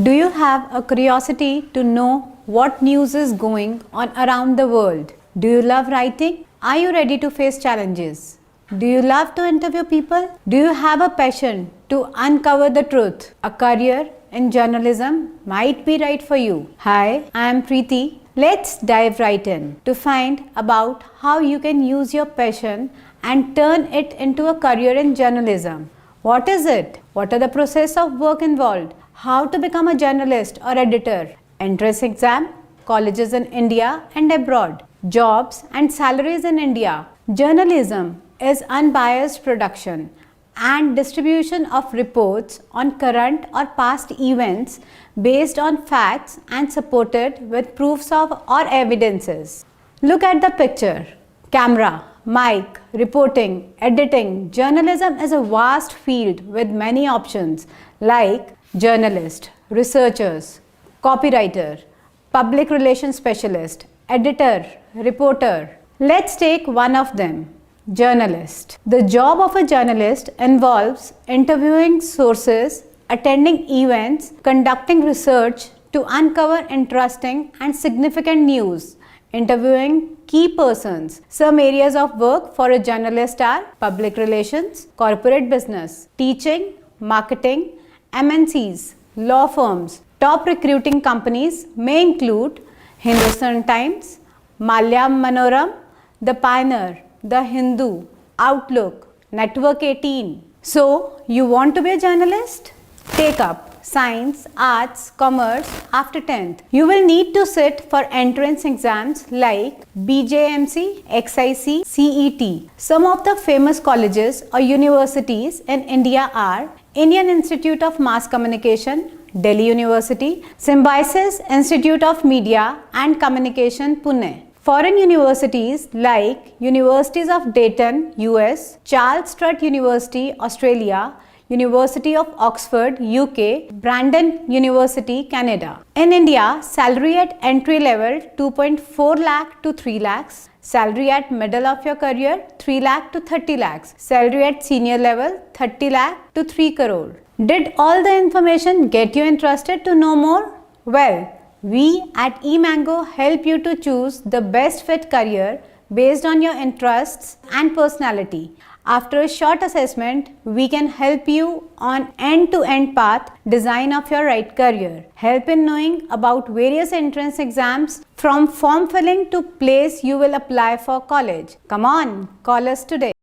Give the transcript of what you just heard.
Do you have a curiosity to know what news is going on around the world? Do you love writing? Are you ready to face challenges? Do you love to interview people? Do you have a passion to uncover the truth? A career in journalism might be right for you. Hi, I am Preeti. Let's dive right in to find about how you can use your passion and turn it into a career in journalism. What is it? What are the process of work involved? How to become a journalist or editor? Entrance exam, colleges in India and abroad, jobs and salaries in India. Journalism is unbiased production and distribution of reports on current or past events based on facts and supported with proofs of or evidences. Look at the picture. Camera, mic, reporting, editing. Journalism is a vast field with many options like journalist, researchers, copywriter, public relations specialist, editor, reporter. Let's take one of them. Journalist. The job of a journalist involves interviewing sources, attending events, conducting research to uncover interesting and significant news, interviewing key persons. Some areas of work for a journalist are public relations, corporate business, teaching, marketing, MNCs, law firms. Top recruiting companies may include Hindustan Times, Malyam Manoram, The Pioneer, The Hindu, Outlook, Network 18. So, you want to be a journalist? Take up Science, Arts, Commerce after 10th. You will need to sit for entrance exams like BJMC, XIC, CET. Some of the famous colleges or universities in India are Indian Institute of Mass Communication, Delhi University, Symbiosis Institute of Media and Communication, Pune. Foreign universities like Universities of Dayton, US, Sturt University, Australia, University of Oxford, UK, Brandon University, Canada. In India, salary at entry level 2.4 lakh to 3 lakhs. Salary at middle of your career 3 lakh to 30 lakhs. Salary at senior level 30 lakh to 3 crore. Did all the information get you interested to know more? Well, we at eMango help you to choose the best fit career based on your interests and personality. After a short assessment, we can help you on end-to-end path design of your right career. Help in knowing about various entrance exams from form filling to place you will apply for college. Come on, call us today.